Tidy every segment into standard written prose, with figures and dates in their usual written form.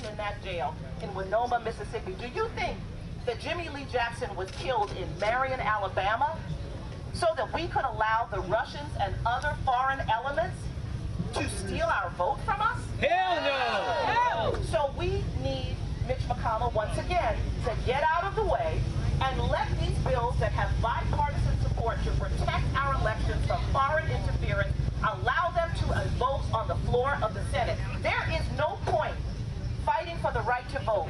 in that jail in Winona, Mississippi. Do you think that Jimmy Lee Jackson was killed in Marion, Alabama, so that we could allow the Russians and other foreign elements to steal our vote from us? Hell no! So we need Mitch McConnell once again to get out of the way and let these bills that have bipartisan support to protect our elections from foreign interference, allow them to vote on the floor of the Senate. There is no point fighting for the right to vote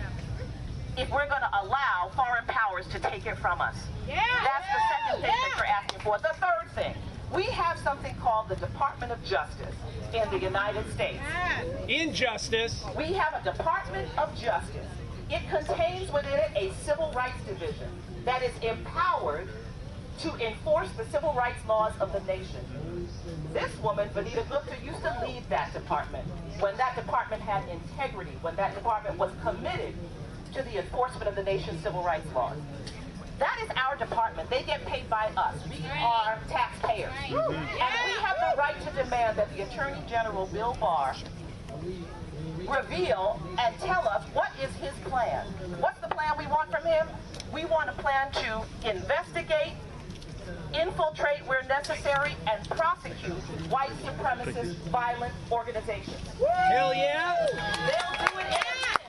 if we're going to allow foreign powers to take it from us. That's the second thing that you're asking for. The third thing, we have something called the Department of Justice in the United States. Injustice. We have a Department of Justice. It contains within it a civil rights division that is empowered to enforce the civil rights laws of the nation. This woman, Vanita Gupta, used to lead that department when that department had integrity, when that department was committed to the enforcement of the nation's civil rights laws. That is our department. They get paid by us. We are taxpayers. And we have the right to demand that the Attorney General, Bill Barr, reveal and tell us what is his plan. What's the plan we want from him? We want a plan to investigate, infiltrate where necessary, and prosecute white supremacist violent organizations. Hell yeah! They'll do it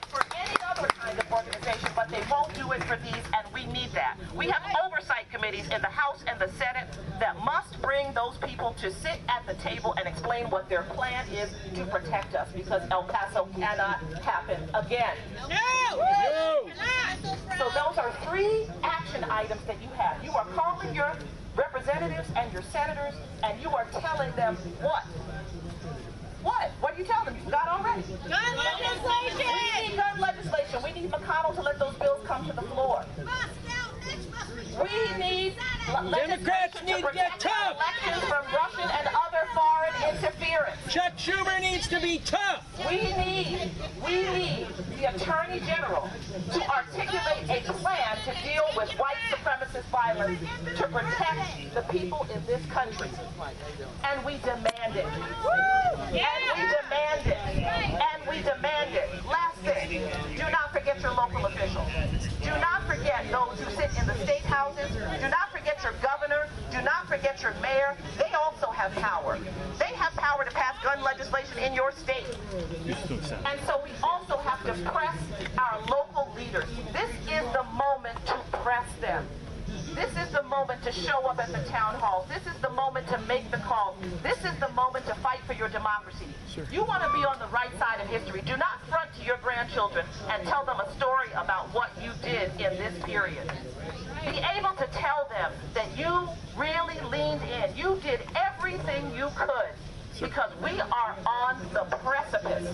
for any other kind of organization, but they won't do it for these, and we need that. We have oversight committees in the House and the Senate that must bring those people to sit at the table and explain what their plan is to protect us, because El Paso cannot happen again. No! So those are 3 action items that you have. You are calling your representatives and your senators, and you are telling them what? What? What do you tell them? You got already? Gun legislation! We need gun legislation. We need McConnell to let those bills come to the floor. We need Democrats need to get tough. Elections from Russian and other foreign interference. Chuck Schumer needs to be tough. We need the Attorney General to articulate a plan to deal with white supremacist violence to protect the people in this country. And we demand it. And we demand it. And we demand it. Last thing, do not forget your local officials. Do not forget those who sit in the state houses. Do not forget your governor. Do not forget your mayor. They also have power. They have power to pass gun legislation in your state. And so we also have to press our local leaders. This is the moment to press them. This is the moment to show up at the town halls. This is the moment to make the calls. This is the moment to fight for your democracy. You want to be on the right side of history. Do not front to your grandchildren and tell them a story about what you did in this period. Be able to tell them that you really leaned in. You did everything you could, because we are on the precipice.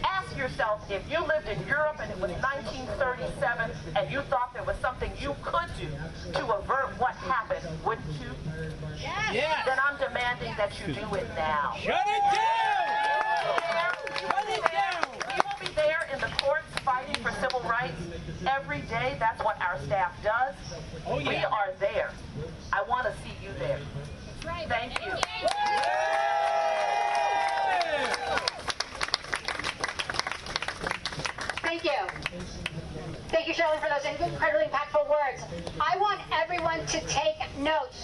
Ask yourself, if you lived in Europe and it was 1937 and you thought there was something you could do to avert what happened, wouldn't you? Yes. Then I'm demanding that you do it now. Shut it down! Shut it down! We will be there in the courts fighting for civil rights every day. That's what our staff does. Oh, yeah. We are there. I want to see you there. Thank you. Thank you. Thank you, Shirley, for those incredibly impactful words. I want everyone to take note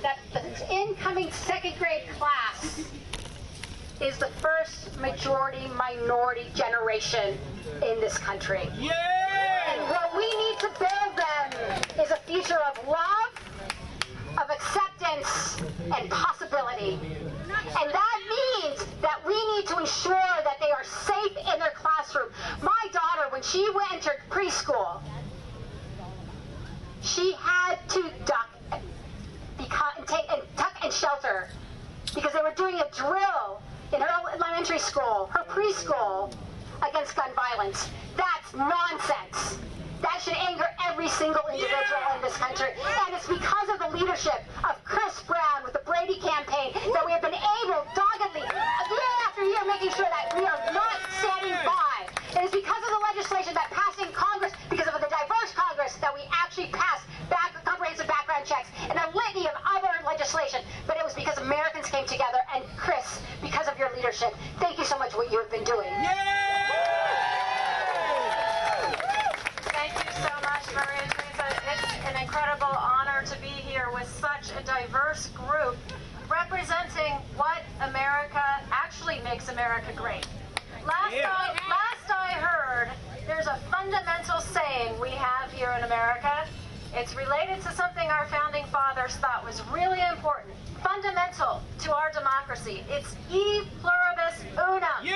that the incoming second grade class is the first majority-minority generation in this country. Yeah! And what we need to build them is a future of love, of acceptance, and possibility. And that means that we need to ensure that they are safe in their classroom. My daughter, when she entered preschool, she had to duck and tuck and shelter because they were doing a drill in her elementary school, her preschool, against gun violence. That's nonsense. That should anger every single individual in this country. And it's because of the leadership of Chris Brown with the Brady campaign that we have been able, doggedly, year after year, making sure that we are not standing by. It is because of the legislation that passed in Congress, because of the diverse Congress, that we actually passed comprehensive background checks and a litany of other legislation. But it was because Americans came together, and Chris, because of your leadership. Thank you so much for what you have been doing. Yeah! America great. Last I heard, there's a fundamental saying we have here in America. It's related to something our founding fathers thought was really important, fundamental to our democracy. It's e pluribus unum. Yeah!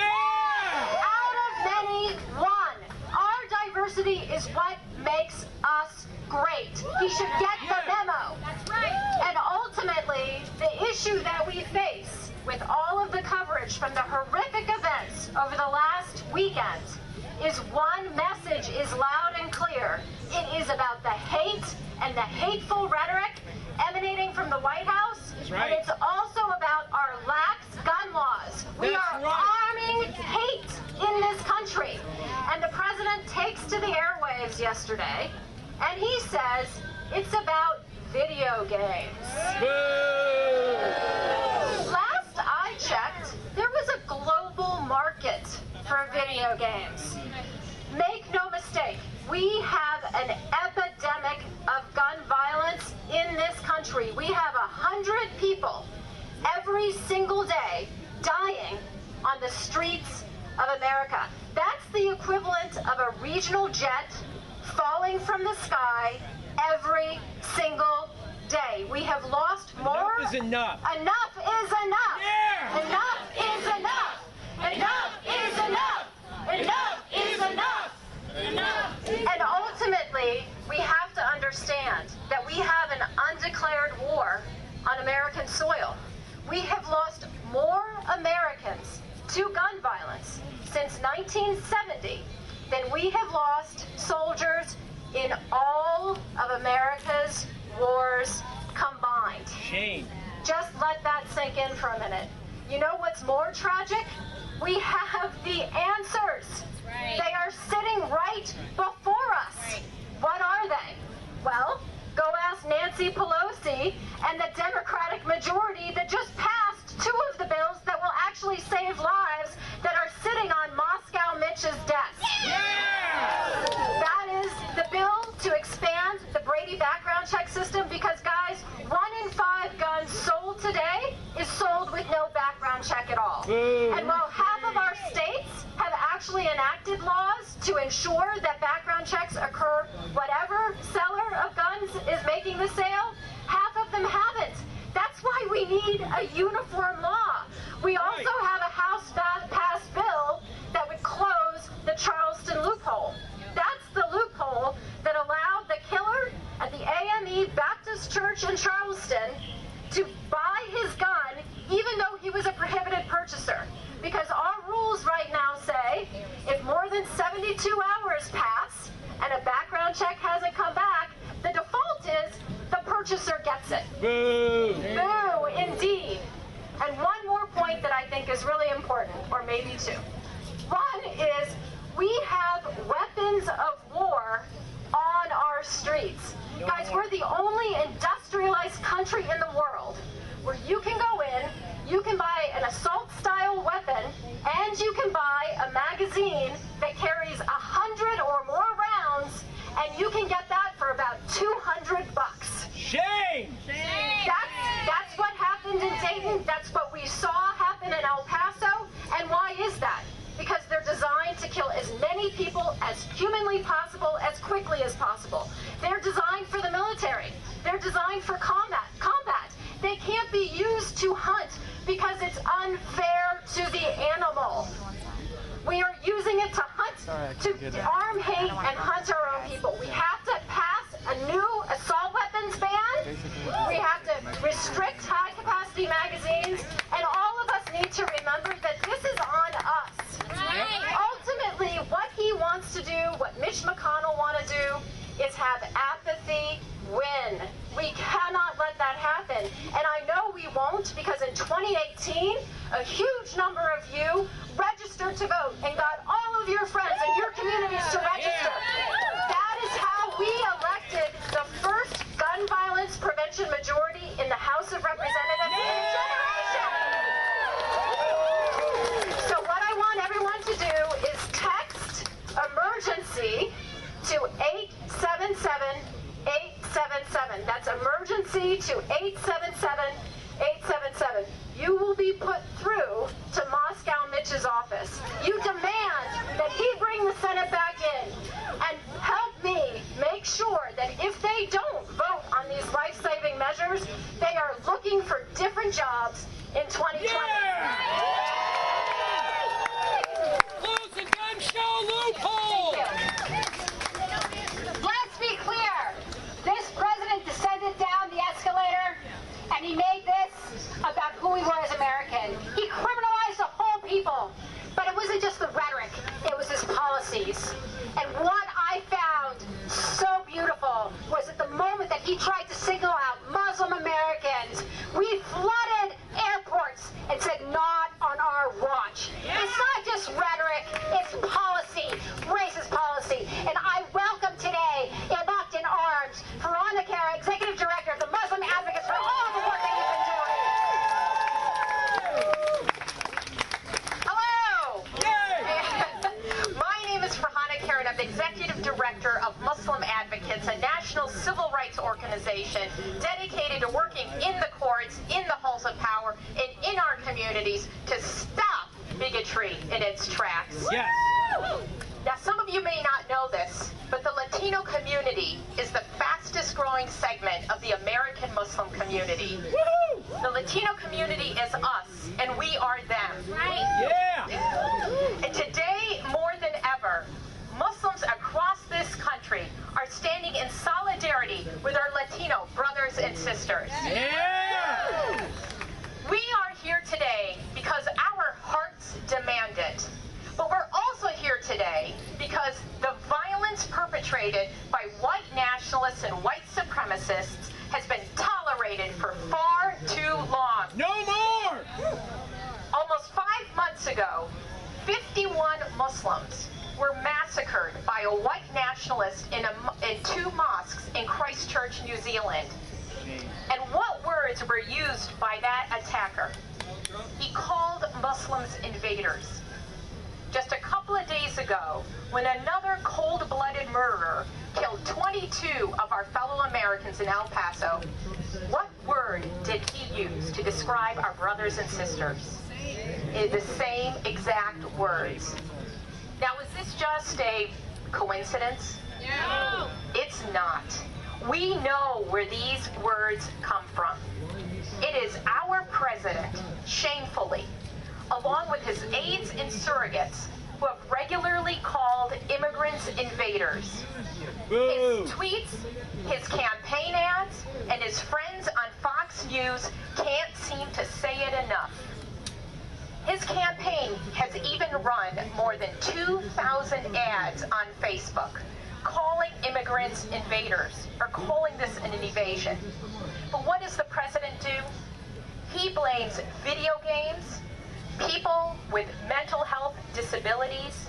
Out of many, one. Our diversity is what makes us great. He should get the memo. That's right. And ultimately, the issue that we face with all of the coverage from the horrific events over the last weekend is one message is loud and clear. It is about the hate and the hateful rhetoric emanating from the White House. That's right. And it's also about our lax gun laws. We That's are right. arming hate in this country. And the president takes to the airwaves yesterday, and he says it's about video games. Boo! Last I checked, there was a global market for video games. Make no mistake, we have an epidemic of gun violence in this country. We have 100 people every single day dying on the streets of America. That's the equivalent of a regional jet falling from the sky every single day. We have lost more. Enough is enough. Enough is enough. Yeah! Enough is enough. Enough is enough. Enough is enough. Enough. And ultimately, we have to understand that we have an undeclared war on American soil. We have lost more Americans to gun violence since 1970 than we have lost soldiers in all of America's wars combined. Shame. Just let that sink in for a minute. You know what's more tragic? We have the answers. Right. They are sitting right before us. Right. What are they? Well, go ask Nancy Pelosi and the Democratic majority that just passed two of the bills that will actually save lives that are sitting on Moscow Mitch's desk. Yeah! That is the bill to expand the Brady background check system because, guys, 1 in 5 guns sold today is sold with no background check at all. Boo. And while half of our states have actually enacted laws to ensure that background checks occur whatever seller of guns is making the sale, half of them haven't. That's why we need a uniform law. We also have a House-passed bill that would close the Charleston loophole. That's the loophole that allowed the killer at the AME Baptist Church in Charleston to buy his gun even though he was a prohibited purchaser. Because our rules right now say if more than 72 hours pass and a background check hasn't come back, the default is the purchaser gets it. Boo! Boo, indeed. And one more point that I think is really important, or maybe two. One is we have weapons of war on our streets. Guys, we're the only industrialized country in the world where you can go in, you can buy an assault-style weapon, and you can buy a magazine that carries 100 or more rounds, and you can get that for about $200. Shame! That's what happened in Dayton. That's what we saw happen in El Paso. And why is that? Because they're designed to kill as many people as humanly possible, as quickly as possible. They're designed for the military. They're designed for combat. They can't be used to hunt because it's unfair to the animal. We are using it to hunt, to arm, hate, and hunt our own people. We have to pass a new assault weapons ban. We have to restrict high-capacity magazines. And all of us need to remember that this is on us. Right. Ultimately, what he wants to do, what Mitch McConnell wants to do, is have apathy win. We cannot let that happen. And I know we won't because in 2018, a huge number of you registered to vote and got all of your friends and your communities to register. That is how we elected the first gun violence prevention majority in the House of Representatives in a generation. So what I want everyone to do is text emergency to 877-877. That's emergency to 877-877. You will be put through to Moscow Mitch's this. You demand that he bring the Senate back in and help me make sure that if they don't vote on these life-saving measures, they are looking for different jobs in 2020. Yeah! Close the gun show loophole! Let's be clear. This president descended down the escalator and he made this about who he was as American. He criminalized the whole people. But it wasn't just the rhetoric, it was his policies. And what I found so beautiful was at the moment that he tried to single out Muslim Americans, we flooded airports and said, not on our watch. It's not just rhetoric, it's policy, racist policy. And I welcome today, locked in arms, Veronica, Executive Director of the Muslim Advocates, for all the work that you've been doing. I'm the Executive Director of Muslim Advocates, a national civil rights organization dedicated to working in the courts, in the halls of power, and in our communities to stop bigotry in its tracks. Yes. Now, some of you may not know this, but the Latino community is the fastest growing segment of the American Muslim community. Woo-hoo! The Latino community is us, and we are them. Right. Yeah. And today, more than ever, Muslims across this country are standing in solidarity with our Latino brothers and sisters. Yeah. We are here today because our hearts demand it. But we're also here today because the violence perpetrated by white nationalists and white supremacists has been tolerated for far too long. No more. Almost 5 months ago, 51 Muslims were massacred by a white nationalist in 2 mosques in Christchurch, New Zealand. And what words were used by that attacker? He called Muslims invaders. Just a couple of days ago, when another cold-blooded murderer killed 22 of our fellow Americans in El Paso, what word did he use to describe our brothers and sisters? The same exact words. Now, is this just a coincidence? No. It's not. We know where these words come from. It is our president, shamefully, along with his aides and surrogates, who have regularly called immigrants invaders. Boo. His tweets, his campaign ads, and his friends on Fox News can't seem to say it enough. His campaign has even run more than 2,000 ads on Facebook calling immigrants invaders, or calling this an invasion. But what does the president do? He blames video games, people with mental health disabilities,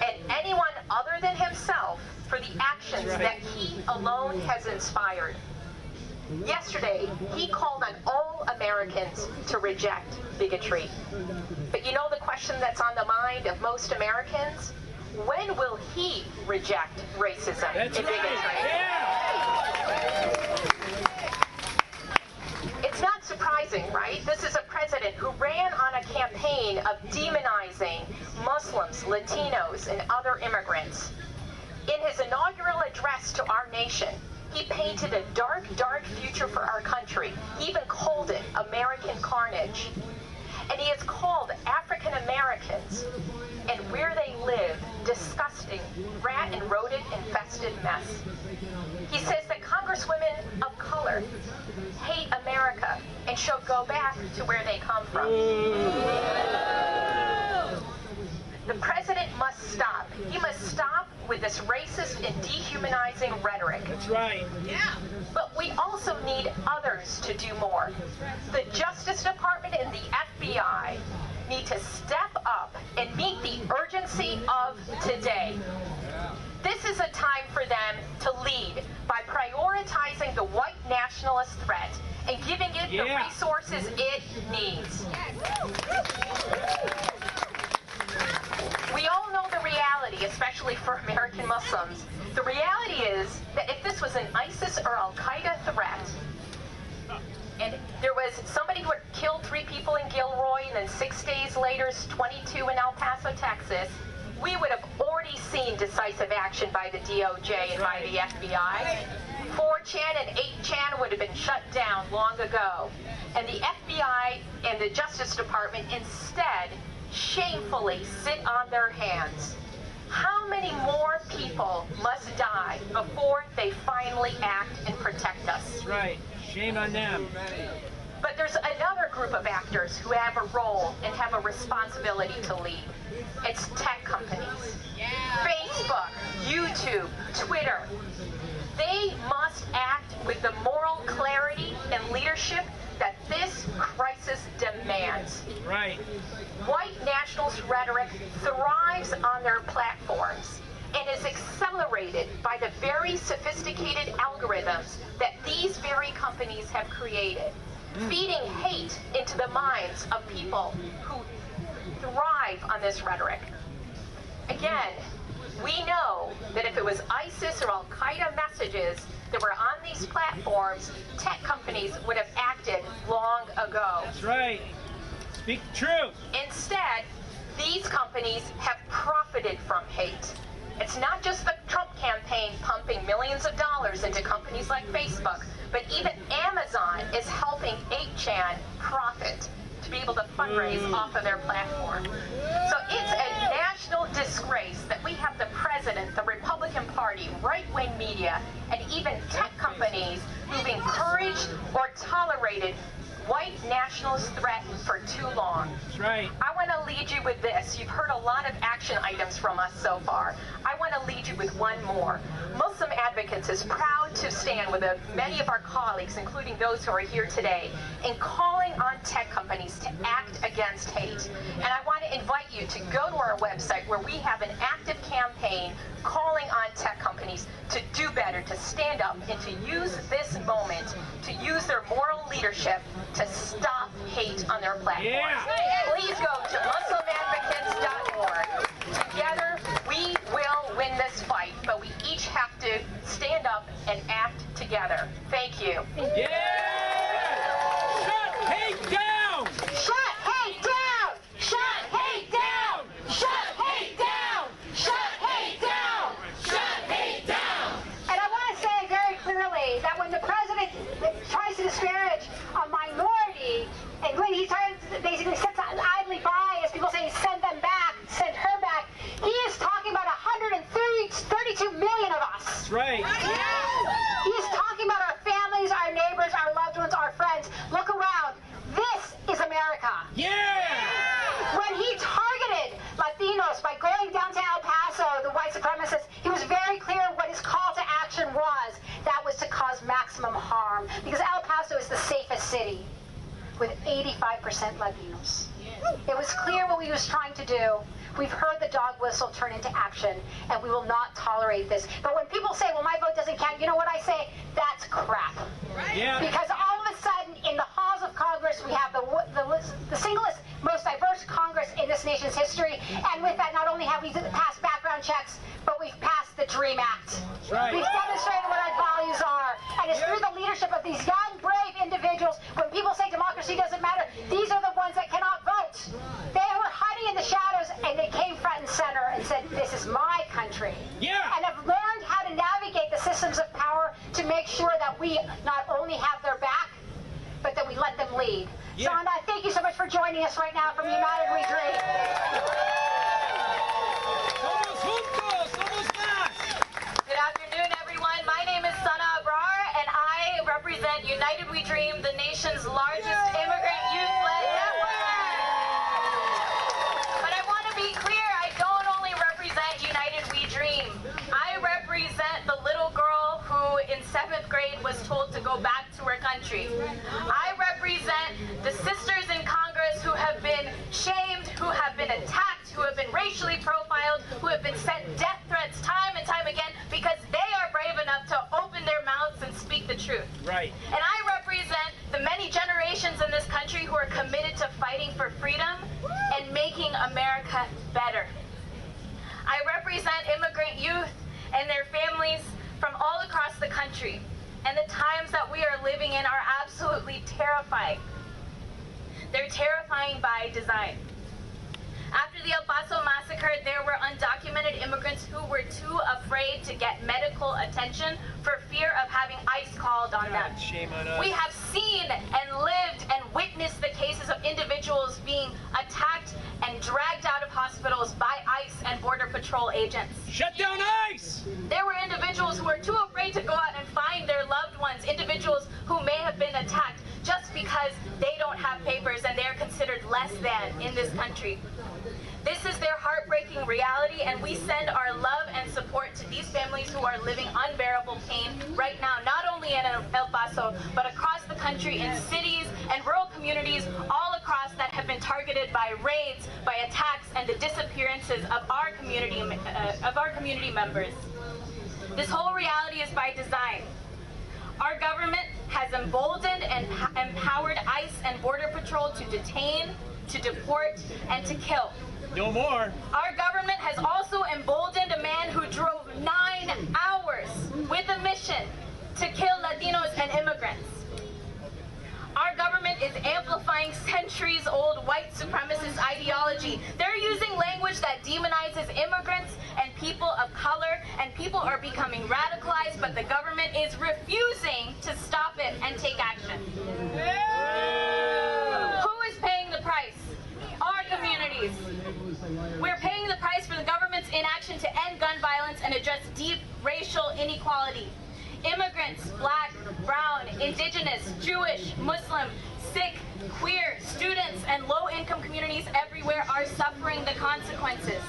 and anyone other than himself for the actions that he alone has inspired. Yesterday, he called on all Americans to reject bigotry. But you know the question that's on the mind of most Americans? When will he reject racism and That's bigotry? right. Yeah. It's not surprising, right? This is a president who ran on a campaign of demonizing Muslims, Latinos, and other immigrants. In his inaugural address to our nation, he painted a dark, dark future for our country. He even called it American carnage. And he has called African Americans and where they live disgusting, rat and rodent infested mess. He says that Congresswomen of color hate America and should go back to where they come from. The president must stop. He must stop with this racist and dehumanizing rhetoric. That's right. Yeah. But we also need others to do more. The Justice Department and the FBI need to step up and meet the urgency of today. This is a time for them to lead by prioritizing the white nationalist threat and giving it the resources it needs. We all know the reality, especially for American Muslims. The reality is that if this was an ISIS or Al-Qaeda threat, and there was somebody who had killed 3 people in Gilroy, and then 6 days later, 22 in El Paso, Texas, we would have already seen decisive action by the DOJ and by the FBI. 4chan and 8chan would have been shut down long ago. And the FBI and the Justice Department instead shamefully sit on their hands. How many more people must die before they finally act and protect us? That's right. Shame on them. But there's another group of actors who have a role and have a responsibility to lead. It's tech companies. Facebook, YouTube, Twitter. They must act with the moral clarity and leadership that this crisis demands. Right. White nationalist rhetoric thrives on their platforms and is accelerated by the very sophisticated algorithms that these very companies have created, feeding hate into the minds of people who thrive on this rhetoric. Again, we know that if it was ISIS or Al-Qaeda messages that were on these platforms, tech companies would have acted long ago. That's right. Speak the truth. Instead, these companies have profited from hate. It's not just the Trump campaign pumping millions of dollars into companies like Facebook, but even Amazon is helping 8chan profit to be able to fundraise off of their platform. So it's a national disgrace that we have the president, the Republican Party, right-wing media, and even tech companies who've encouraged or tolerated white nationalist threat for too long. That's right. I want to lead you with this. You've heard a lot of action items from us so far. I want to lead you with one more. Muslim Advocates is proud to stand with many of our colleagues, including those who are here today, in calling on tech companies to act against hate. And I want to invite you to go to our website where we have an active campaign calling on tech companies to do better, to stand up, and to use this moment to use their moral leadership to stop hate on their platforms. Yeah. Please go to MuslimAdvocates.org. Together, we will win this fight, but we each have to stand up and act together. Thank you. Yeah! Shut hate down! Shut hate down! Shut hate down! Shut hate down! Shut hate down! Shut hate down! And I want to say very clearly that when the president tries to disparage a minority, and when he tries to basically sits idly by as people say send them back, send her back, he is talking about 132 million of us. That's right. He's talking about our families, our neighbors, our loved ones, our friends. Look around. This is America. Yeah! When he targeted Latinos by going down to El Paso, the white supremacists, he was very clear what his call to action was. That was to cause maximum harm. Because El Paso is the safest city with 85% Latinos. It was clear what he was trying to do. We've heard the dog whistle turn into action, and we will not tolerate this. But when people say, well, my vote doesn't count, you know what I say? That's crap. Yeah. Because all of a sudden, in the halls of Congress, we have the singlest, most diverse Congress in this nation's history. And with that, not only have we passed background checks, but we've passed the DREAM Act. Right. We've demonstrated what our values are. And it's through the leadership of these young, brave individuals. When people say democracy doesn't matter, these are the ones that cannot vote. They were hiding in the shadows, and they came front and center and said, this is my country. Yeah. And have learned how to navigate the systems of power to make sure that we not only have their back, but that we let them lead. Yeah. So, thank you so much for joining us right now from United We Dream. Somos juntos, somos más. Good afternoon, everyone. My name is Sana Abrar, and I represent United We Dream, the nation's largest immigrant youth-led network. But I want to be clear, I don't only represent United We Dream. I represent the little girl who in 7th grade was told to go back to her country. I represent the sisters in Congress who have been shamed, who have been attacked, who have been racially profiled, who have been sent death threats time and time again because they are brave enough to open their mouths and speak the truth. Right. And I represent the many generations in this country who are committed to fighting for freedom and making America better. I represent immigrant youth and their families from all across the country. And the times that we are living in are absolutely terrifying. They're terrifying by design. After the El Paso massacre, there were undocumented immigrants who were too afraid to get medical attention for fear of having ICE called on them. Shame on us. We have seen and lived and witnessed the cases of individuals being attacked and dragged out of hospitals by ICE and Border Patrol agents. Shut down ICE! There were individuals who were too afraid to go out and find their loved ones, individuals who may have been attacked just because they don't have papers and they're considered less than in this country. This is their heartbreaking reality, and we send our love and support to these families who are living unbearable pain right now, not only in El Paso, but across the country in cities and rural communities all across that have been targeted by raids, by attacks, and the disappearances of our community members. This whole reality is by design. Our government has emboldened and empowered ICE and Border Patrol to detain, to deport, and to kill. No more. Our government has also emboldened a man who drove 9 hours with a mission to kill Latinos and immigrants. Our government is amplifying centuries-old white supremacist ideology. They're using language that demonizes immigrants and people of color, and people are becoming radicalized, but the government is refusing to stop it and take action. Who is paying the price? Our communities. We're paying the price for the government's inaction to end gun violence and address deep racial inequality. Immigrants, black, brown, indigenous, Jewish, Muslim, Sikh, queer, students, and low-income communities everywhere are suffering the consequences.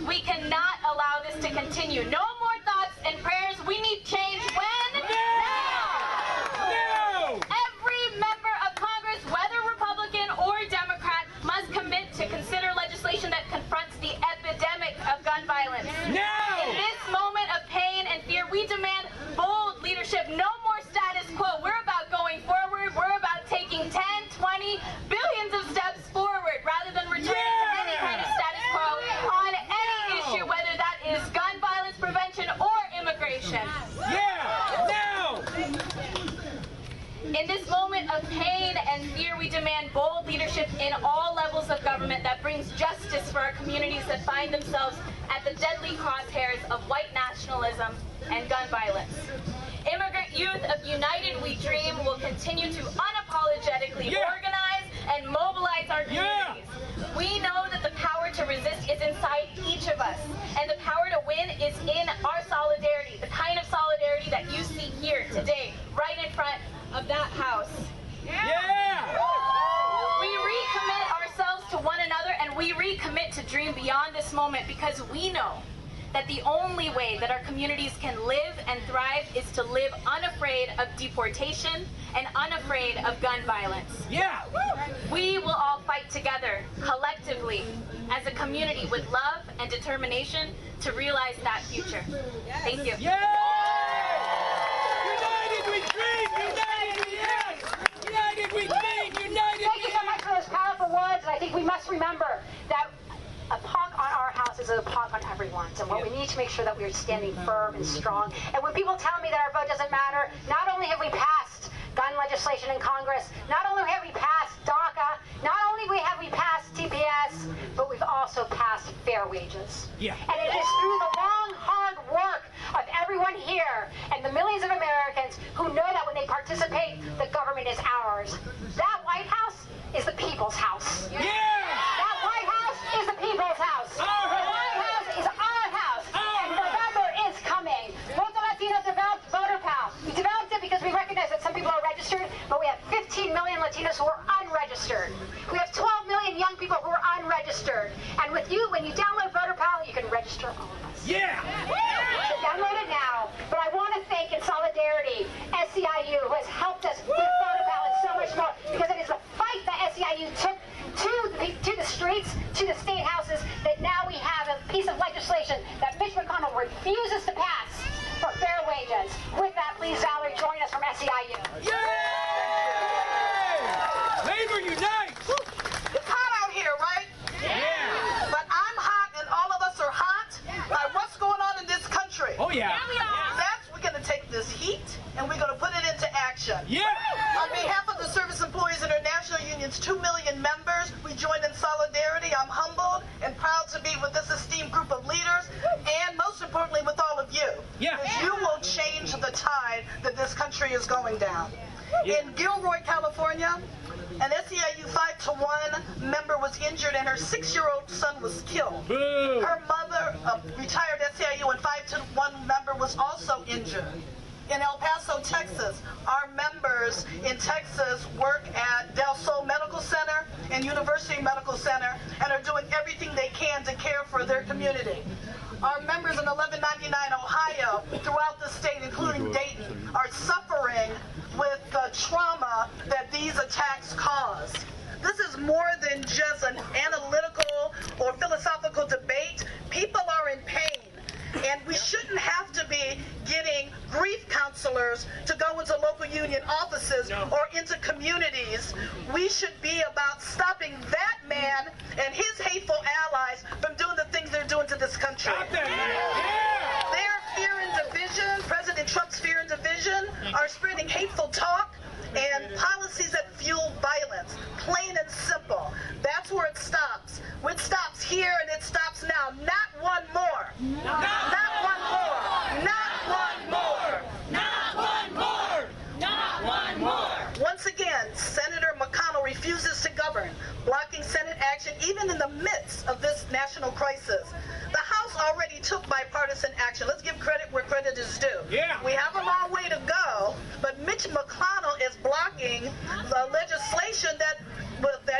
We cannot allow this to continue. No more thoughts and prayers. We need change when? Now! Every member of Congress, whether Republican or Democrat, must commit to consider legislation that confronts the epidemic of gun violence. Now! In this moment of pain and fear, we demand bold leadership. No more status quo. We're about going forward. We're about taking 10, 20, billions of steps forward rather than returning to any kind of status quo on any issue, whether that is gun violence prevention or immigration. Yeah! Now! In this moment of pain and fear, we demand bold leadership in all levels of government that brings justice for our communities that find themselves at the deadly crosshairs of white nationalism and gun violence. Immigrant youth of United We Dream will continue to unapologetically organize and mobilize our communities. We know that the power to resist is inside each of us, and the power to win is in our solidarity, the kind of solidarity that you see here today, right in front of that house. Yeah! We recommit ourselves to one another, and we recommit to dream beyond this moment, because we know that the only way that our communities can live and thrive is to live unafraid of deportation and unafraid of gun violence. Yeah! We will all fight together, collectively, as a community with love and determination to realize that future. Thank you. Yeah! United we dream! United we yes! United we dream! United Thank you so much for those powerful words. And I think we must remember that a pock on our house is a pock on everyone's, and what we need to make sure that we're standing firm and strong. And when people tell me that our vote doesn't matter, not only have we passed gun legislation in Congress, not only have we passed DACA, not only have we passed TPS, but we've also passed fair wages. Yeah. And it is through the long, hard work of everyone here and the millions of Americans who know that when they participate, the government is ours. That White House is the people's house. Yeah! That White House is the people's house. The White House is our house. And November is coming. Vote the Latino developed Voter Pal. We developed it because we recognize that some people are registered, but we have 15 million Latinos who are unregistered. We have 12 million young people who are unregistered. And with you, when you download Voter Pal, you can register all of us. Yeah! So download it now. But I want to thank in solidarity SEIU, who has helped us with Voter Pal and so much more, because it is the fight that SEIU took to the streets, to the state houses, that now we have a piece of legislation that Mitch McConnell refuses to pass for fair wages. With that, please, Valerie, join us from SEIU. Yay! Labor unite! It's hot out here, right? Yeah! But I'm hot and all of us are hot by what's going on in this country. Oh yeah! We're going to take this heat and we're going to put it into action. Yeah! On behalf of the Service Employees International Union's 2 million members, In Gilroy, California, an SEIU 5-to-1 member was injured and her 6-year-old son was killed. Boo. Her mother, a retired SEIU and 5-to-1 member, was also injured. In El Paso, Texas, our members in Texas work at Del Sol Medical Center and University Medical Center and are doing everything they can to care for their community. Our members in 1199 Ohio, throughout the state, including Dayton, are suffering with the trauma that these attacks cause. This is more than just an analytical or philosophical debate. People are in pain. And we shouldn't have to be getting grief counselors to go into local union offices or into communities. We should be about stopping that man and his hateful allies from doing the things they're doing to this country. Their fear and division, President Trump's fear and division, are spreading hateful talk and policies that fuel violence, plain and simple. That's where it stops. It stops here and it stops now. Not one more. Not one more. Not one more. Not one more. Not one more. Once again, Senator McConnell refuses to govern, blocking Senate action even in the midst of this national crisis. The House already took bipartisan action. Let's give credit where credit is due. Yeah. We have a long way to go, but Mitch McConnell is blocking the legislation that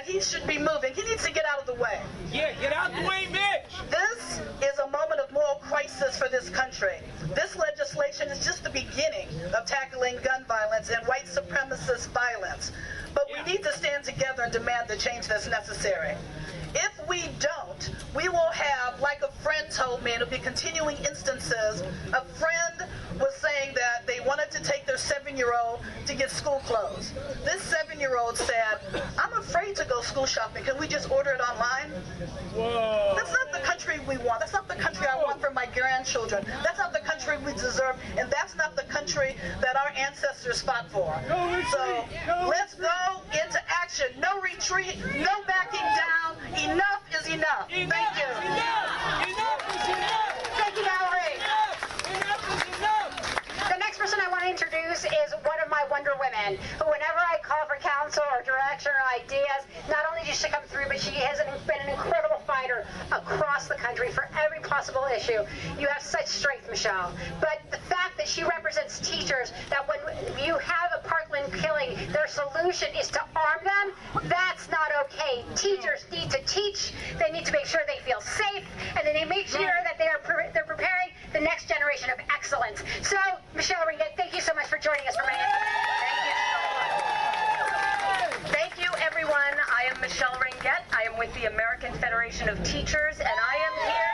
he should be moving. He needs to get out of the way. Yeah, get out the way, Mitch. This is a moment of moral crisis for this country. This legislation is just the beginning of tackling gun violence and white supremacist violence. But we need to stand together and demand the change that's necessary. If we don't, we will have, like a friend told me, and it'll be continuing instances. A friend was saying that they wanted to take their 7-year-old to get school clothes. This 7-year-old said, I'm afraid to go school shopping. Can we just order it online? Whoa. That's not the country we want. That's not the country I want for my grandchildren. That's not the country we deserve, and that's not the country that our ancestors fought for. So let's go into action. No retreat, no backing down. Enough is enough. Thank you. Enough is enough. Thank you, Valerie. Enough is enough. The next person I want to introduce is one of my Wonder Women, who whenever I call for counsel or direction or ideas, not only does she come through, but she has been an incredible fighter across the country for every possible issue. You have such strength, Michelle. But the fact that she represents teachers, that when you have a Parkland killing, their solution is to arm them, that's not okay. Teachers need to teach. They need to make sure they feel safe, and then they make sure that they're preparing the next generation of excellence. So, Michelle Ringett, thank you so much for joining us for Thank you so much. Thank you, everyone. I am Michelle Ringett. I am with the American Federation of Teachers, and I am here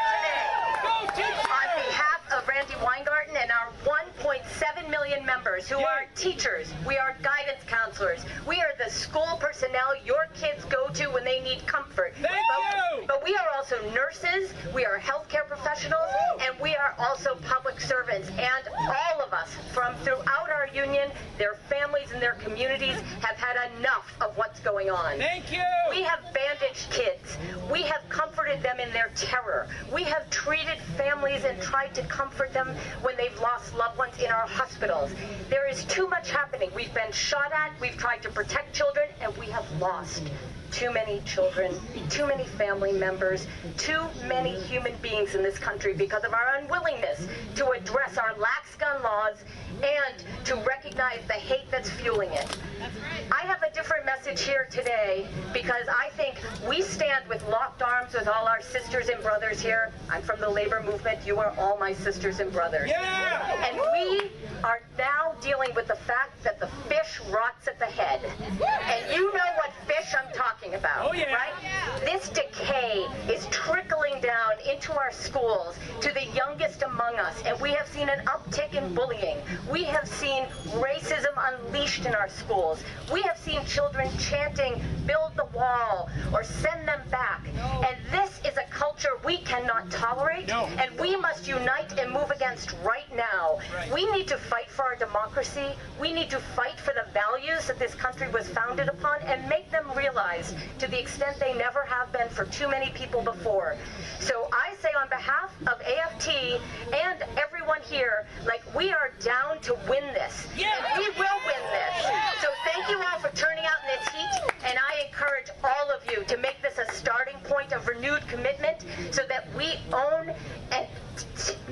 today on behalf of Randy Weingarten and our 1.7 million members who are teachers. We are guidance counselors. We are the school personnel your kids go to when they need comfort. But we are also nurses, we are healthcare professionals, and we are also public servants. And all of us from throughout our union, their families and their communities have had enough of what's going on. Thank you. We have bandaged kids. We have comforted them in their terror. We have treated families and tried to comfort them when they've lost loved ones in our hospitals. There is too much happening. We've been shot at, we've tried to protect children, and we have lost too many children, too many family members, too many human beings in this country because of our unwillingness to address our lax gun laws and to recognize the hate that's fueling it. I have a different message here today because I think we stand with locked arms with all our sisters and brothers here. I'm from the labor movement. You are all my sisters and brothers. Yeah. And we are now dealing with the fact that the fish rots at the head. And you know what fish I'm talking about, right? This decay is trickling down into our schools to the youngest among us, and we have seen an uptick in bullying. We have seen racism unleashed in our schools. We have seen children chanting, build the wall, or send them back. And this is a culture we cannot tolerate, and we must unite and move against right now. We need to fight for our democracy. We need to fight for the values that this country was founded upon and make them realize to the extent they never have been for too many people before. So I say on behalf of AFT and everyone here, like, we are down to win this. And we will win this. So Thank you all for turning out in this heat, and I encourage all of you to make this a starting point of renewed commitment so that we own and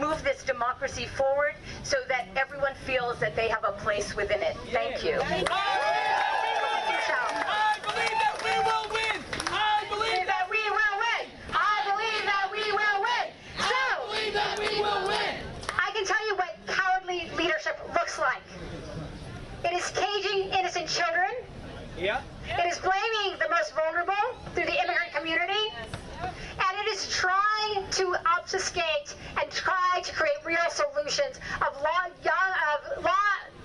move this democracy forward so that everyone feels that they have a place within it. Thank you. I believe that we will win. I believe that we will win. I believe that we will win. So, I believe that we will win. I can tell you what cowardly leadership looks like. It is caging innocent children. Yeah. It is blaming the most vulnerable through the immigrant community. And it is trying to obfuscate and try to create real solutions of law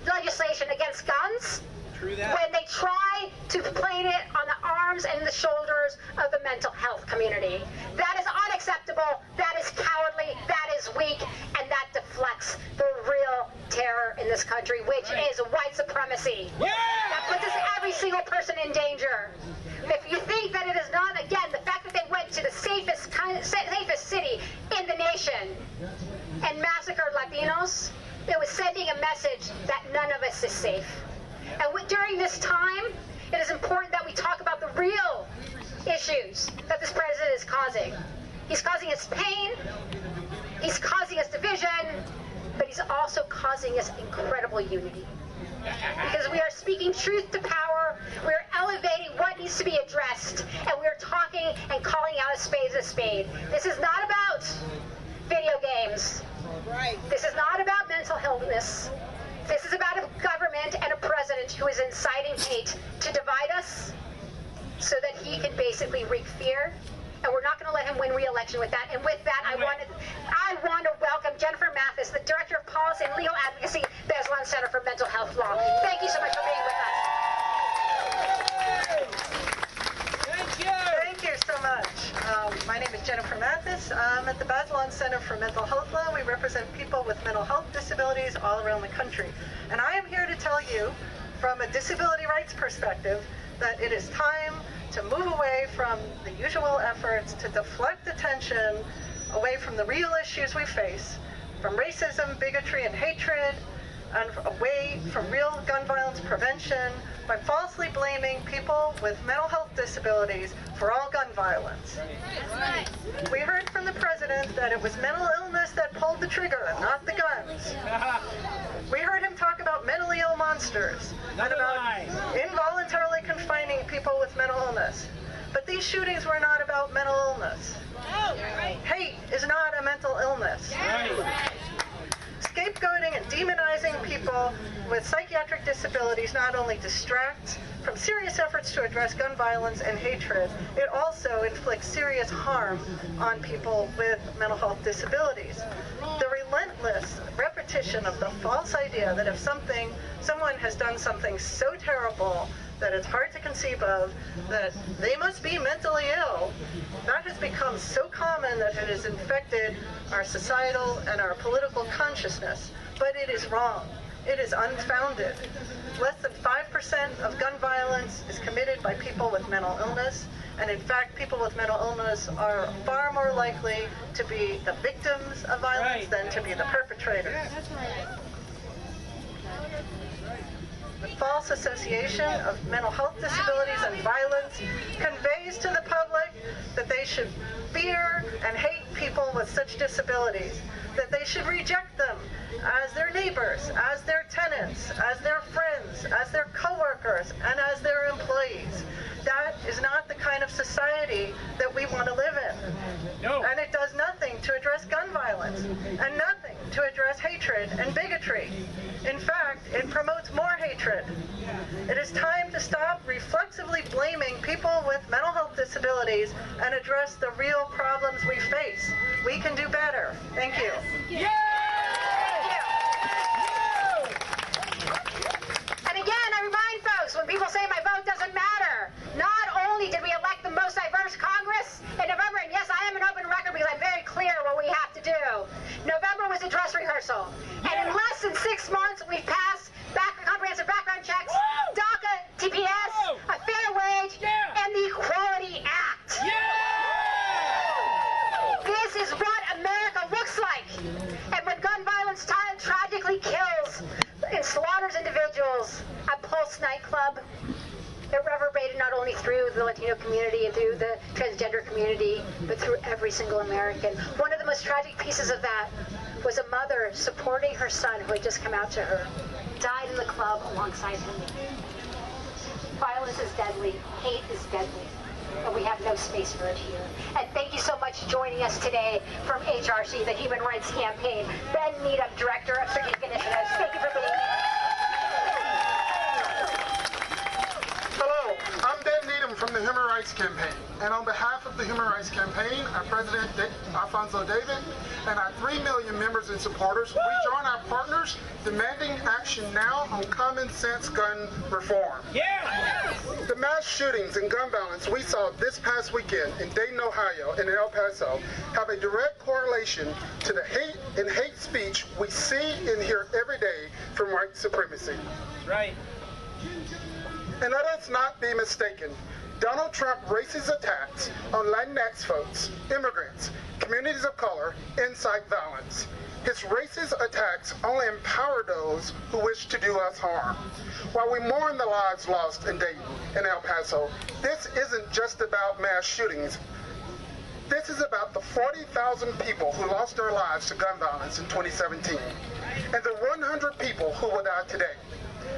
legislation against guns. True that. When they try to plane it on the arms and the shoulders of the mental health community. That is unacceptable, that is cowardly, that is weak, and that deflects the real terror in this country, which is white supremacy. Yeah! That puts every single person in danger. If you think that it is not, again, the fact that they went to the safest city in the nation and massacred Latinos, it was sending a message that none of us is safe. And during this time, it is important that we talk about the real issues that this president is causing. He's causing us pain, he's causing us division, but he's also causing us incredible unity. Because we are speaking truth to power, we are elevating what needs to be addressed, and we are talking and calling out a spade. This is not about video games. This is not about mental illness. This is about a government and a president who is inciting hate to divide us so that he can basically wreak fear. And we're not going to let him win re-election with that. And with that, I want to welcome Jennifer Mathis, the Director of Policy and Legal Advocacy, Beslan Center for Mental Health Law. Thank you so much for being with us. Thank you. Thank you so much. My name is Jennifer Mathis. I'm at the Beslan Center for Mental Health Law. We represent people with mental health disabilities all around the country. And I am here to tell you, from a disability rights perspective, that it is time to move away from the usual efforts to deflect attention away from the real issues we face, from racism, bigotry, and hatred, and away from real gun violence prevention by falsely blaming people with mental health disabilities for all gun violence. We heard from the president that it was mental illness that pulled the trigger, not the guns. We heard him talk about mentally ill monsters and about involuntarily confining people with mental illness. But these shootings were not about mental illness. Hate is not a mental illness. Scapegoating and demonizing people with psychiatric disabilities not only distracts from serious efforts to address gun violence and hatred, it also inflicts serious harm on people with mental health disabilities. The relentless repetition of the false idea that if someone has done something so terrible that it's hard to conceive of, that they must be mentally ill, that has become so common that it has infected our societal and our political consciousness. But it is wrong. It is unfounded. Less than 5% of gun violence is committed by people with mental illness, and in fact, people with mental illness are far more likely to be the victims of violence than to be the perpetrators. The false association of mental health disabilities and violence conveys to the public that they should fear and hate people with such disabilities, that they should reject them as their neighbors, as their tenants, as their friends, as their coworkers, and as their employees. That is not the kind of society that we want to live in. No. And it does nothing to address gun violence, and nothing to address hatred and bigotry. In fact, it promotes more hatred. It is time to stop reflexively blaming people with mental health disabilities and address the real problems we face. We can do better. Thank you. Yeah! And again, I remind folks, when people say my vote doesn't matter, not only did we elect the most diverse Congress in November, and yes, I am an open record because I'm very clear what we have to do. November was a dress rehearsal. And in less than 6 months, we've passed comprehensive background checks, DACA, TPS, a fair wage, and the Equality Act. This is what America looks like. And when gun violence tragically kills and slaughters individuals at Pulse nightclub, Latino community and through the transgender community, but through every single American. One of the most tragic pieces of that was a mother supporting her son who had just come out to her, died in the club alongside him. Violence is deadly, hate is deadly, and we have no space for it here. And thank you so much for joining us today from HRC, the Human Rights Campaign. Ben Needham, Director of Strategic Initiatives. Thank you for being here. Hello, I'm Ben Needham from the Human Rights Campaign, and on behalf of the Human Rights Campaign, our President Alfonso David, and our 3 million members and supporters, we join our partners demanding action now on common sense gun reform. Yeah! The mass shootings and gun violence we saw this past weekend in Dayton, Ohio, and in El Paso have a direct correlation to the hate and hate speech we see and hear every day from white supremacy. Right. And let us not be mistaken. Donald Trump's racist attacks on Latinx folks, immigrants, communities of color, incite violence. His racist attacks only empower those who wish to do us harm. While we mourn the lives lost in Dayton and El Paso, this isn't just about mass shootings. This is about the 40,000 people who lost their lives to gun violence in 2017, and the 100 people who will die today,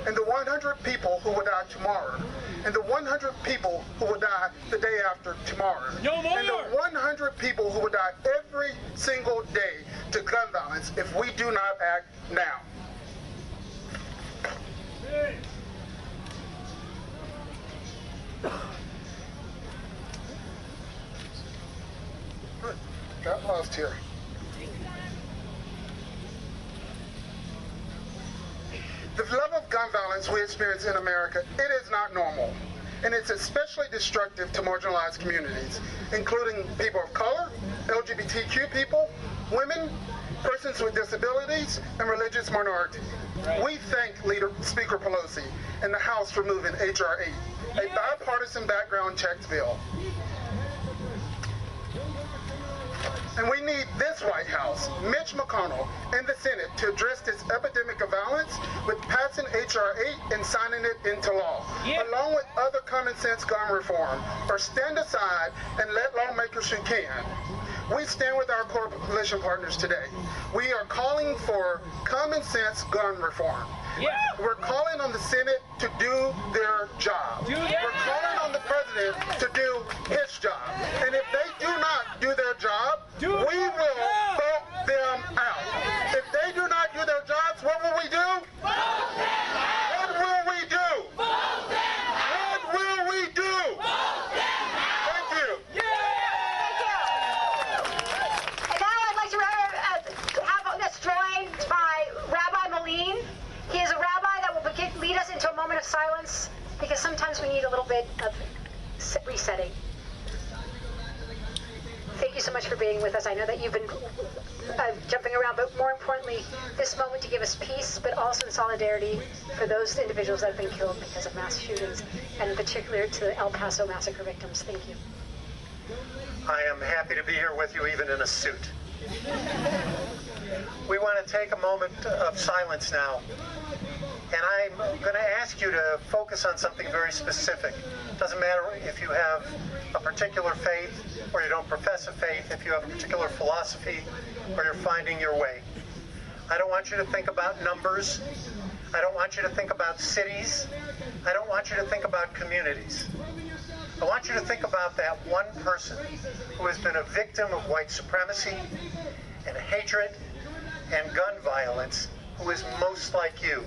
and the 100 people who will die tomorrow, and the 100 people who will die the day after tomorrow, No more! and the 100 people who will die every single day to gun violence if we do not act now. Hey. Got lost here. The level of gun violence we experience in America, it is not normal. And it's especially destructive to marginalized communities, including people of color, LGBTQ people, women, persons with disabilities, and religious minorities. Right. We thank Speaker Pelosi and the House for moving H.R. 8, a bipartisan background checks bill. And we need this White House, Mitch McConnell, and the Senate to address this epidemic of violence with passing H.R. 8 and signing it into law, along with other common sense gun reform, or stand aside and let lawmakers who can. We stand with our coalition partners today. We are calling for common sense gun reform. Yeah. We're calling on the Senate to do their job. Do their We're calling on the President to do his job. And if they do not do their job, we will vote them out. If they do not do their jobs, what will we do? Vote them out! What will we do? Vote them out! What will we do? Vote them out! Thank you. And now I'd like to have us joined by Rabbi Moline. He is a rabbi that will lead us into a moment of silence, because sometimes we need a little bit of resetting. Thank you so much for being with us. I know that you've been jumping around, but more importantly, this moment to give us peace, but also in solidarity for those individuals that have been killed because of mass shootings, and in particular to the El Paso massacre victims. Thank you. I am happy to be here with you, even in a suit. We want to take a moment of silence now, and I'm going to ask you to focus on something very specific. It doesn't matter if you have a particular faith or you don't profess a faith, if you have a particular philosophy or you're finding your way. I don't want you to think about numbers. I don't want you to think about cities. I don't want you to think about communities. I want you to think about that one person who has been a victim of white supremacy and hatred and gun violence, who is most like you.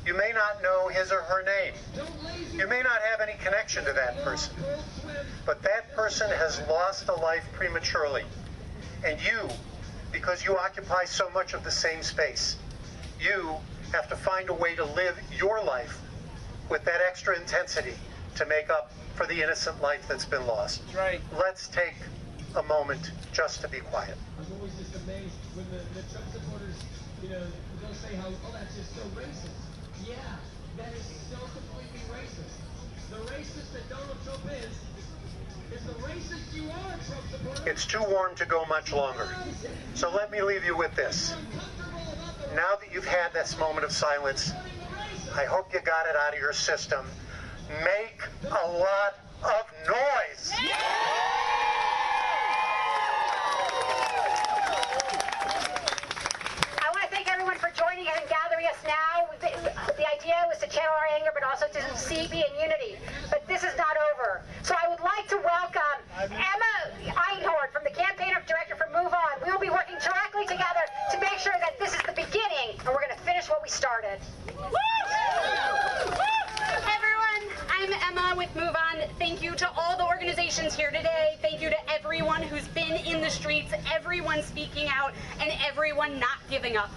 You may not know his or her name. You may not have any connection to that person. But that person has lost a life prematurely. And you, because you occupy so much of the same space, you have to find a way to live your life with that extra intensity to make up for the innocent life that's been lost. That's right. Let's take a moment just to be quiet. I'm always just amazed when the Trump supporters, they'll say how, oh, that's just so racist. Yeah, that is so completely racist. The racist that Donald Trump is the racist you are, Trump supporter. It's too warm to go much longer. So let me leave you with this. Now that you've had this moment of silence, I hope you got it out of your system. Make a lot of noise. I want to thank everyone for joining us and gathering us now. The idea was to channel our anger, but also to be in unity. But this is not over. So I would like to welcome Emma Einhorn from the campaign director for Move On. We will be working directly together to make sure that this is the beginning, and we're going to finish what we started. Hey everyone, I'm Emma with Move On. Thank you to all the organizations here today. Thank you to everyone who's been in the streets, everyone speaking out, and everyone not giving up.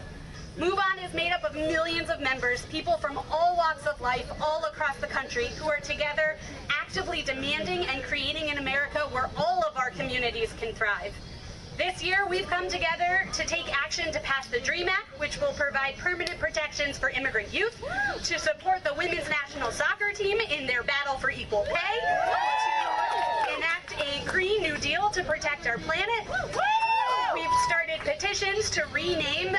Move On is made up of millions of members, people from all walks of life, all across the country, who are together actively demanding and creating an America where all of our communities can thrive. This year, we've come together to take action to pass the DREAM Act, which will provide permanent protections for immigrant youth, to support the women's national soccer team in their battle for equal pay, to enact a Green New Deal to protect our planet. We've started petitions to rename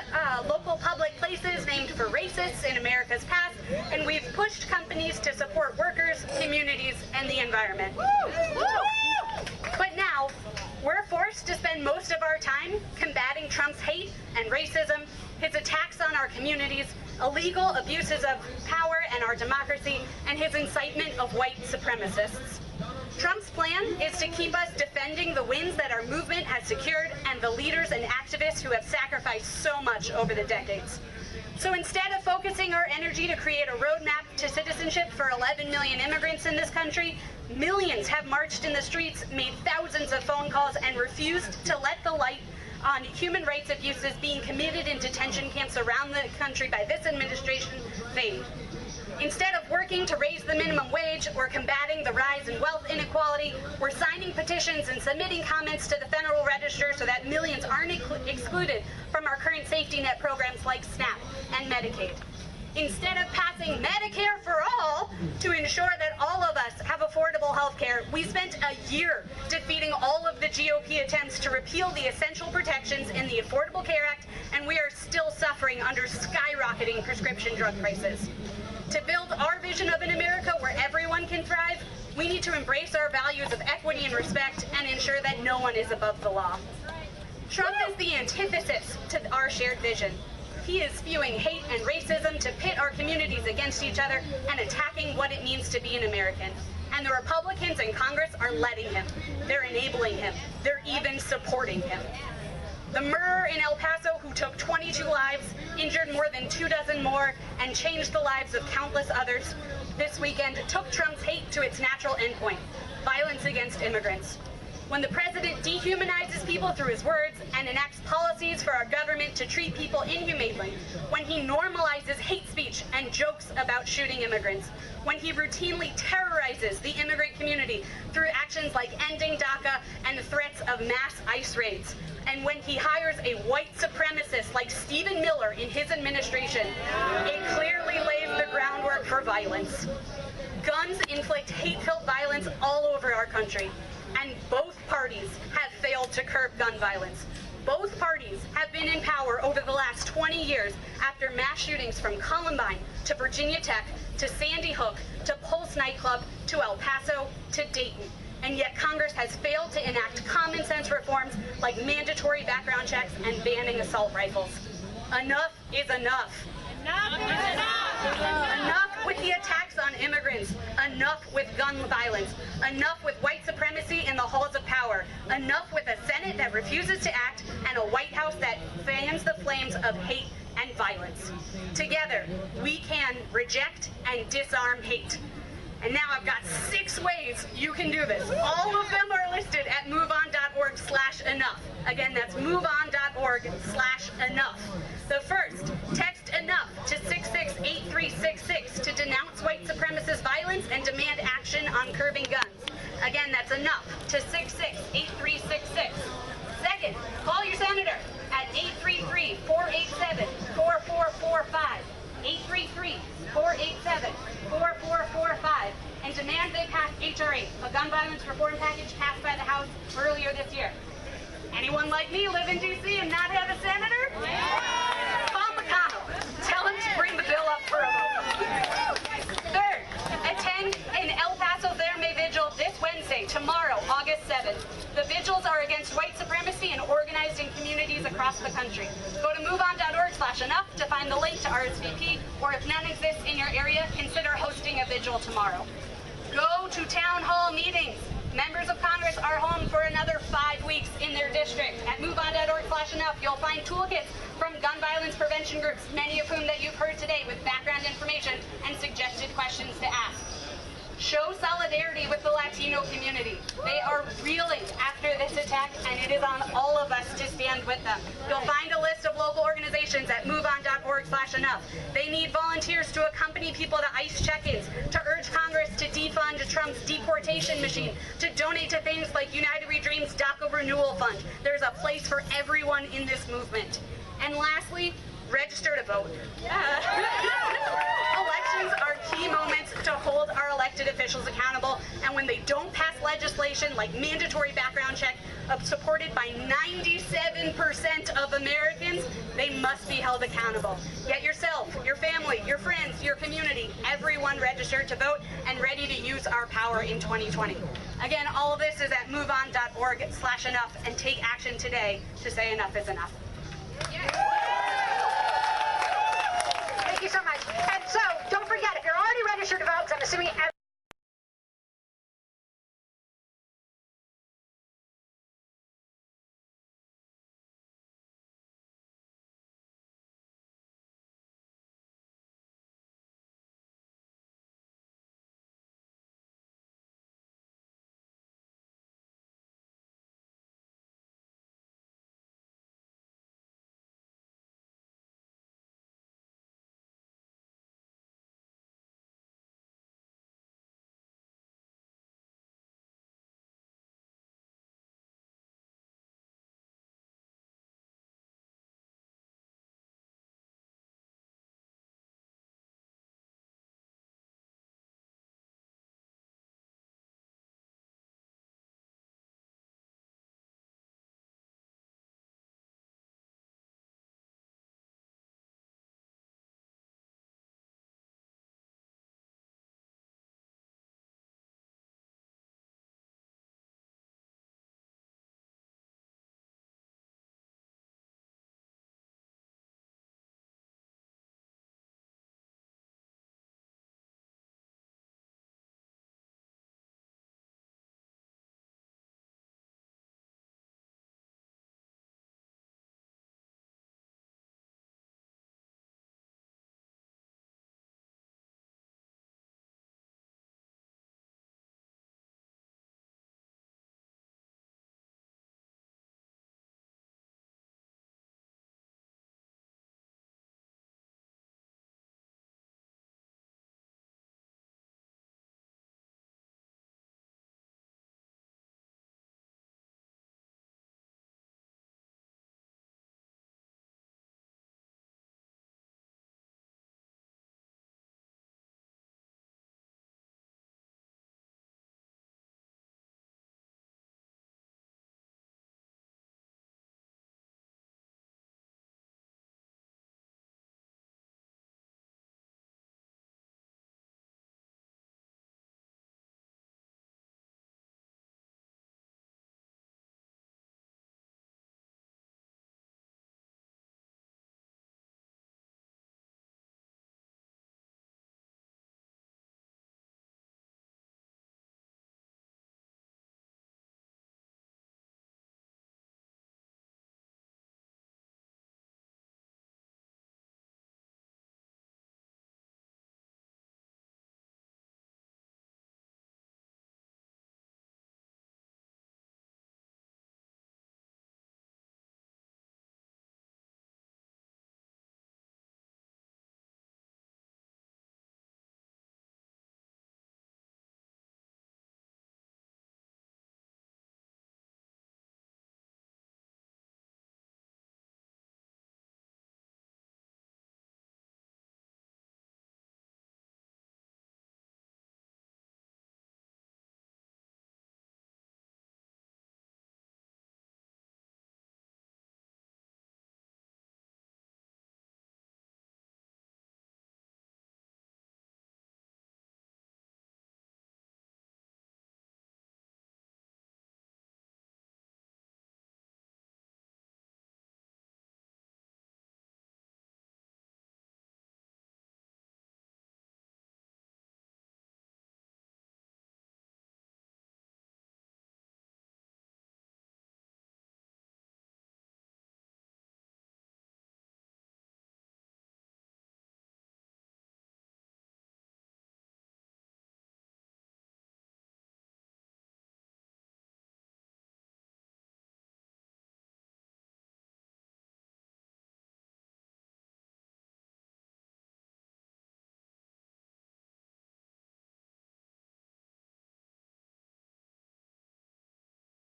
local public places named for racists in America's past, and we've pushed companies to support workers, communities, and the environment. But now, we're forced to spend most of our time combating Trump's hate and racism, his attacks on our communities, illegal abuses of power and our democracy, and his incitement of white supremacists. Trump's plan is to keep us defending the wins that our movement has secured and the leaders and activists who have sacrificed so much over the decades. So instead of focusing our energy to create a roadmap to citizenship for 11 million immigrants in this country, millions have marched in the streets, made thousands of phone calls, and refused to let the light on human rights abuses being committed in detention camps around the country by this administration fade. Instead of working to raise the minimum wage or combating the rise in wealth inequality, we're signing petitions and submitting comments to the Federal Register so that millions aren't excluded from our current safety net programs like SNAP and Medicaid. Instead of passing Medicare for all to ensure that all of us have affordable health care, we spent a year defeating all of the GOP attempts to repeal the essential protections in the Affordable Care Act, and we are still suffering under skyrocketing prescription drug prices. To build our vision of an America where everyone can thrive, we need to embrace our values of equity and respect and ensure that no one is above the law. Trump is the antithesis to our shared vision. He is spewing hate and racism to pit our communities against each other and attacking what it means to be an American. And the Republicans in Congress are letting him. They're enabling him. They're even supporting him. The murderer in El Paso who took 22 lives, injured more than 24 more, and changed the lives of countless others this weekend took Trump's hate to its natural endpoint, violence against immigrants. When the president dehumanizes people through his words and enacts policies for our government to treat people inhumanely, when he normalizes hate speech and jokes about shooting immigrants, when he routinely terrorizes the immigrant community through actions like ending DACA and the threats of mass ICE raids, and when he hires a white supremacist like Stephen Miller in his administration, it clearly lays the groundwork for violence. Guns inflict hate-filled violence all over our country, and both parties have failed to curb gun violence. Both parties have been in power over the last 20 years after mass shootings from Columbine to Virginia Tech to Sandy Hook to Pulse nightclub to El Paso to Dayton. And yet Congress has failed to enact common sense reforms like mandatory background checks and banning assault rifles. Enough is enough. Enough is enough. Enough with the attacks on immigrants. Enough with gun violence. Enough with white supremacy in the halls of power. Enough with a Senate that refuses to act and a White House that fans the flames of hate and violence. Together, we can reject and disarm hate. And now I've got 6 ways you can do this. All of them are listed at moveon.org/enough. Again, that's moveon.org/enough. The first, text enough to 668366 to denounce white supremacist violence and demand action on curbing guns. Again, that's enough to 668366. Second, call your senator at 833-487-4445. 833-487-4445 and demand they pass HR8, a gun violence reform package passed by the House earlier this year. Anyone like me live in D.C. and not have a senator? Yeah. Call McConnell. Tell him to bring the bill up for a vote. Third, attend an El Paso Vigil this the country. Go to moveon.org/enough to find the link to RSVP, or if none exists in your area, consider hosting a vigil tomorrow. Go to town hall meetings. Members of Congress are home for another 5 weeks in their district. At moveon.org/enough, you'll find toolkits from gun violence prevention groups, many of whom that you've heard today, with background information and suggested questions to ask. Show solidarity with the Latino community. They are reeling after this attack, and it is on all of us to stand with them. You'll find a list of local organizations at moveon.org/enough. They need volunteers to accompany people to ICE check-ins, to urge Congress to defund Trump's deportation machine, to donate to things like United We Dream's DACA Renewal Fund. There's a place for everyone in this movement. And lastly, register to vote. Elections are key moments to hold our elected officials accountable, and when they don't pass legislation like mandatory background check, supported by 97% of Americans, they must be held accountable. Get yourself, your family, your friends, your community, everyone registered to vote and ready to use our power in 2020. Again, all of this is at moveon.org/enough, and take action today to say enough is enough.